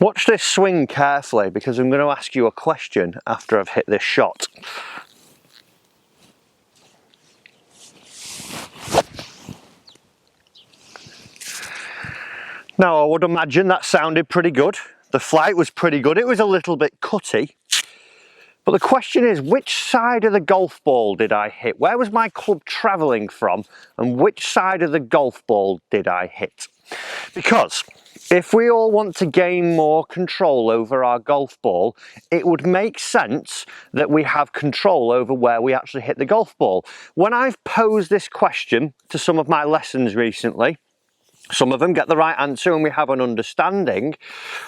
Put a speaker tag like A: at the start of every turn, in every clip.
A: Watch this swing carefully because I'm going to ask you a question after I've hit this shot. Now I would imagine that sounded pretty good. The flight was pretty good. It was a little bit cutty. But the question is, which side of the golf ball did I hit? Where was my club travelling from? And which side of the golf ball did I hit? Because if we all want to gain more control over our golf ball, it would make sense that we have control over where we actually hit the golf ball. When I've posed this question to some of my lessons recently, some of them get the right answer and we have an understanding,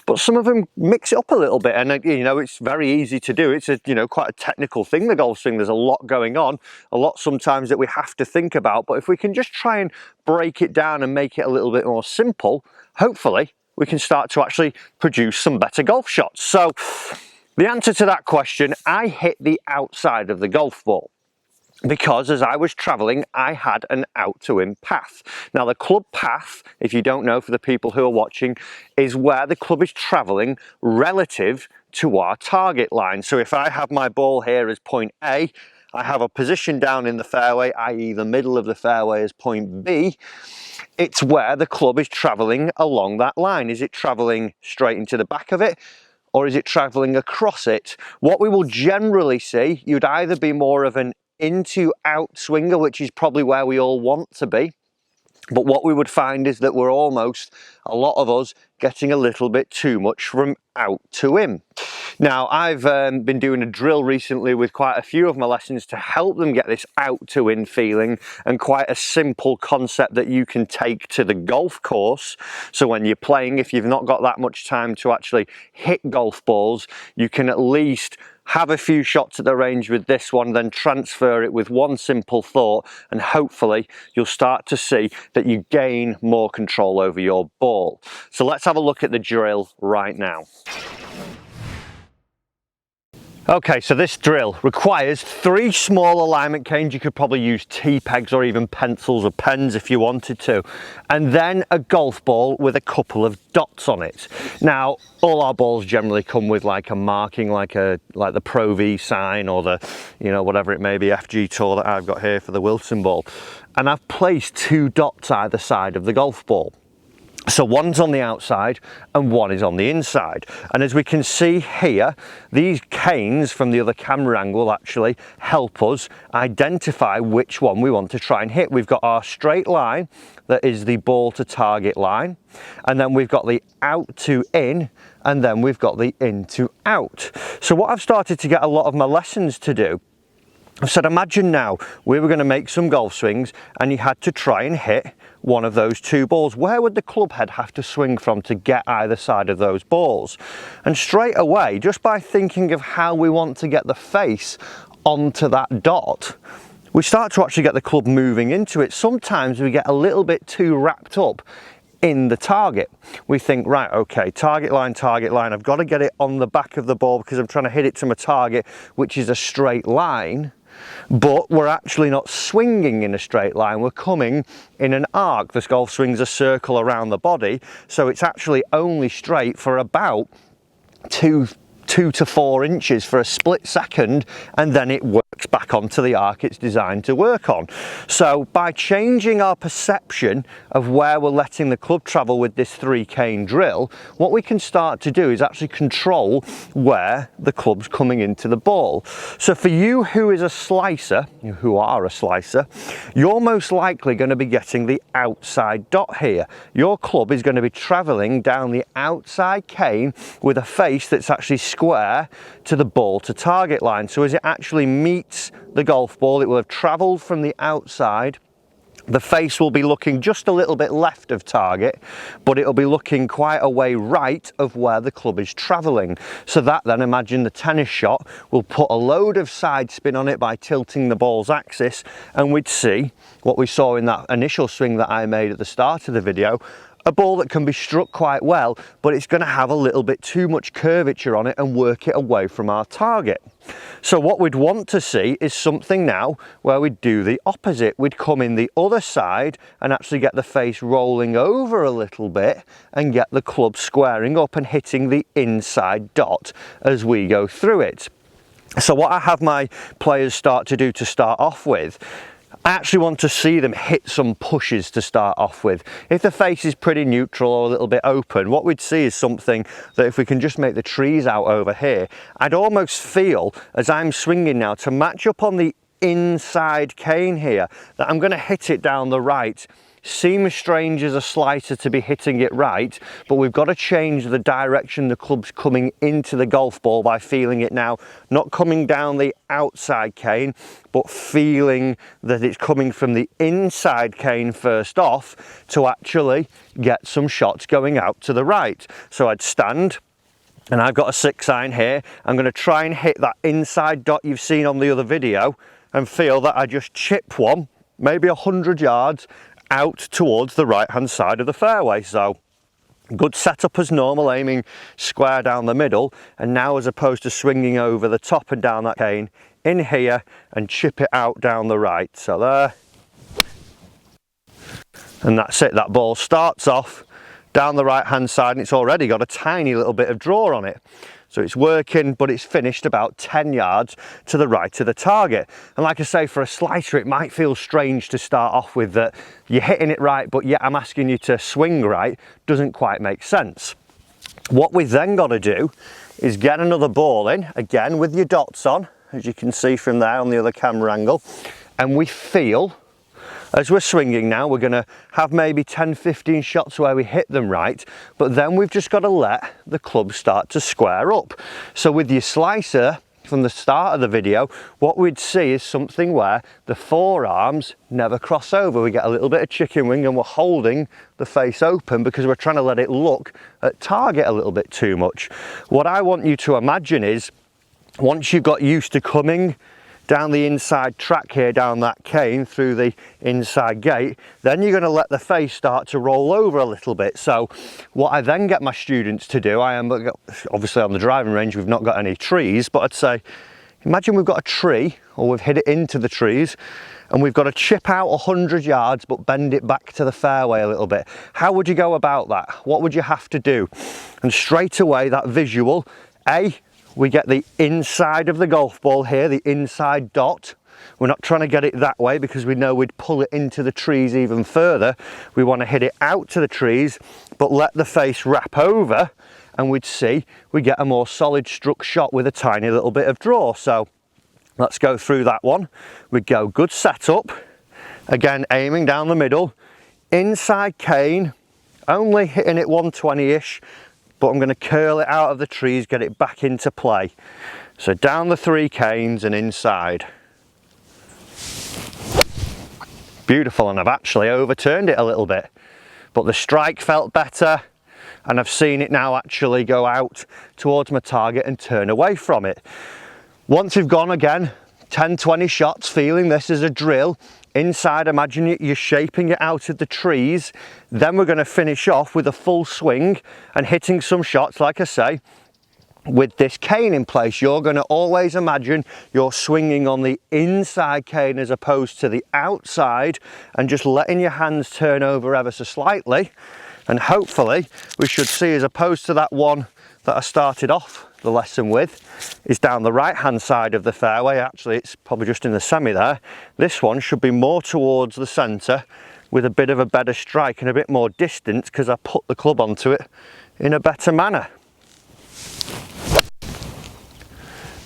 A: but some of them mix it up a little bit, and it's very easy to do. It's quite a technical thing, the golf swing. There's a lot going on, a lot sometimes that we have to think about, but if we can just try and break it down and make it a little bit more simple, hopefully we can start to actually produce some better golf shots. So the answer to that question, I hit the outside of the golf ball, because as I was travelling, I had an out to in path. Now the club path, if you don't know, for the people who are watching, is where the club is travelling relative to our target line. So if I have my ball here as point A, I have a position down in the fairway, i.e. the middle of the fairway, as point B. It's where the club is travelling along that line. Is it travelling straight into the back of it, or is it travelling across it? What we will generally see, you'd either be more of an into out swinger, which is probably where we all want to be, but what we would find is that we're almost, a lot of us, getting a little bit too much from out to in. Now I've been doing a drill recently with quite a few of my lessons to help them get this out to in feeling, and quite a simple concept that you can take to the golf course. So when you're playing, if you've not got that much time to actually hit golf balls, you can at least have a few shots at the range with this one, then transfer it with one simple thought, and hopefully you'll start to see that you gain more control over your ball. So let's have a look at the drill right now. Okay, so this drill requires 3 small alignment canes. You could probably use T-pegs or even pencils or pens if you wanted to, and then a golf ball with a couple of dots on it. Now all our balls generally come with like a marking, like the Pro V sign, or the whatever it may be, FG Tour that I've got here for the Wilson ball, and I've placed 2 dots either side of the golf ball. So one's on the outside and one is on the inside. And as we can see here, these canes from the other camera angle actually help us identify which one we want to try and hit. We've got our straight line, that is the ball to target line, and then we've got the out to in, and then we've got the in to out. So what I've started to get a lot of my lessons to do, I said, imagine now we were going to make some golf swings and you had to try and hit one of those 2 balls. Where would the club head have to swing from to get either side of those balls? And straight away, just by thinking of how we want to get the face onto that dot, we start to actually get the club moving into it. Sometimes we get a little bit too wrapped up in the target. We think, right, okay, target line, I've got to get it on the back of the ball because I'm trying to hit it to my target, which is a straight line. But we're actually not swinging in a straight line, we're coming in an arc. This golf swing's a circle around the body, so it's actually only straight for about 2 to 4 inches for a split second, and then it works back onto the arc it's designed to work on. So by changing our perception of where we're letting the club travel with this 3 cane drill, what we can start to do is actually control where the club's coming into the ball. So for you who is a slicer, who are a slicer, you're most likely going to be getting the outside dot here. Your club is going to be traveling down the outside cane with a face that's actually square to the ball to target line. So as it actually meets the golf ball, it will have travelled from the outside. The face will be looking just a little bit left of target, but it'll be looking quite a way right of where the club is travelling. So that then, imagine the tennis shot, we'll put a load of side spin on it by tilting the ball's axis, and we'd see what we saw in that initial swing that I made at the start of the video, a ball that can be struck quite well, but it's going to have a little bit too much curvature on it and work it away from our target. So what we'd want to see is something now where we'd do the opposite. We'd come in the other side and actually get the face rolling over a little bit and get the club squaring up and hitting the inside dot as we go through it. So what I have my players start to do to start off with, I actually want to see them hit some pushes to start off with. If the face is pretty neutral or a little bit open, what we'd see is something that if we can just make the trees out over here, I'd almost feel as I'm swinging now to match up on the inside cane here, that I'm going to hit it down the right. Seems strange as a slicer to be hitting it right, but we've got to change the direction the club's coming into the golf ball by feeling it now, not coming down the outside cane, but feeling that it's coming from the inside cane first off to actually get some shots going out to the right. So I'd stand, and I've got a 6-iron here. I'm going to try and hit that inside dot you've seen on the other video and feel that I just chip one, maybe 100 yards, out towards the right hand side of the fairway. So good setup as normal, aiming square down the middle, and now as opposed to swinging over the top and down that cane, in here and chip it out down the right. So there, and that's it. That ball starts off down the right hand side and it's already got a tiny little bit of draw on it. So it's working, but it's finished about 10 yards to the right of the target. And like I say, for a slicer, it might feel strange to start off with, that you're hitting it right, but yet I'm asking you to swing right. Doesn't quite make sense. What we've then got to do is get another ball in, again with your dots on, as you can see from there on the other camera angle. And we feel, as we're swinging now, we're going to have maybe 10-15 shots where we hit them right, but then we've just got to let the club start to square up. So with your slicer, from the start of the video, what we'd see is something where the forearms never cross over. We get a little bit of chicken wing and we're holding the face open because we're trying to let it look at target a little bit too much. What I want you to imagine is, once you've got used to coming down the inside track here, down that cane through the inside gate, then you're going to let the face start to roll over a little bit. So what I then get my students to do, I am obviously on the driving range, we've not got any trees, but I'd say, imagine we've got a tree, or we've hit it into the trees, and we've got to chip out 100 yards but bend it back to the fairway a little bit. How would you go about that? What would you have to do? And straight away, that visual, we get the inside of the golf ball here, the inside dot. We're not trying to get it that way because we know we'd pull it into the trees even further. We want to hit it out to the trees, but let the face wrap over, and we'd see we get a more solid struck shot with a tiny little bit of draw. So let's go through that one. We'd go good setup, again aiming down the middle, inside cane, only hitting it 120-ish, but I'm going to curl it out of the trees, get it back into play. So down the 3 canes and inside. Beautiful, and I've actually overturned it a little bit, but the strike felt better, and I've seen it now actually go out towards my target and turn away from it. Once you've gone again, 10-20 shots, feeling this as a drill, inside, imagine you're shaping it out of the trees. Then we're going to finish off with a full swing and hitting some shots, like I say, with this cane in place. You're going to always imagine you're swinging on the inside cane as opposed to the outside, and just letting your hands turn over ever so slightly. And hopefully we should see, as opposed to that one that I started off the lesson with, is down the right hand side of the fairway. Actually, it's probably just in the semi there. This one should be more towards the centre with a bit of a better strike and a bit more distance because I put the club onto it in a better manner.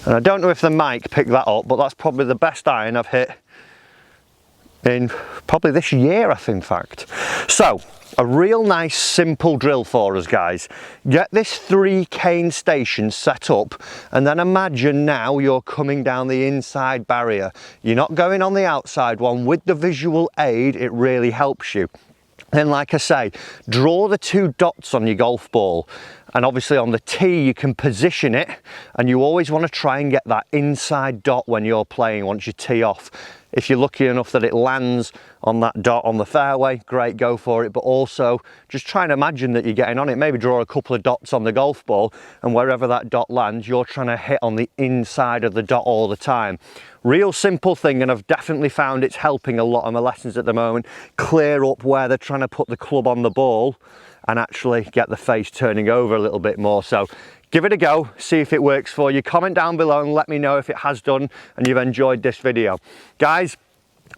A: And I don't know if the mic picked that up, but that's probably the best iron I've hit in probably this year, I think, in fact. So a real nice simple drill for us, guys. Get this 3 cane station set up, and then imagine now you're coming down the inside barrier. You're not going on the outside one. With the visual aid, it really helps you. Then, like I say, draw the 2 dots on your golf ball. And obviously on the tee you can position it, and you always want to try and get that inside dot when you're playing once you tee off. If you're lucky enough that it lands on that dot on the fairway, great, go for it. But also just try and imagine that you're getting on it. Maybe draw a couple of dots on the golf ball, and wherever that dot lands, you're trying to hit on the inside of the dot all the time. Real simple thing, and I've definitely found it's helping a lot of my lessons at the moment. Clear up where they're trying to put the club on the ball and actually get the face turning over a little bit more. So give it a go, see if it works for you. Comment down below and let me know if it has done and you've enjoyed this video. Guys,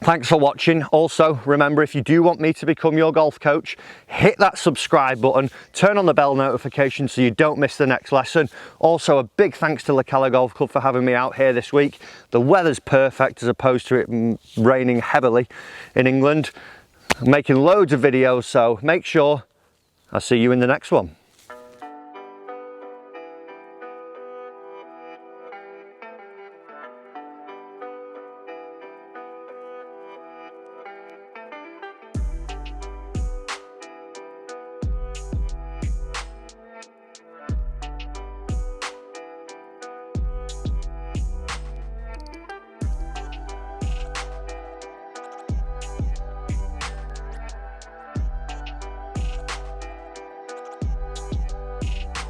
A: thanks for watching. Also, remember, if you do want me to become your golf coach, hit that subscribe button, turn on the bell notification so you don't miss the next lesson. Also, a big thanks to Lecala Golf Club for having me out here this week. The weather's perfect as opposed to it raining heavily in England. I'm making loads of videos, so make sure I'll see you in the next one.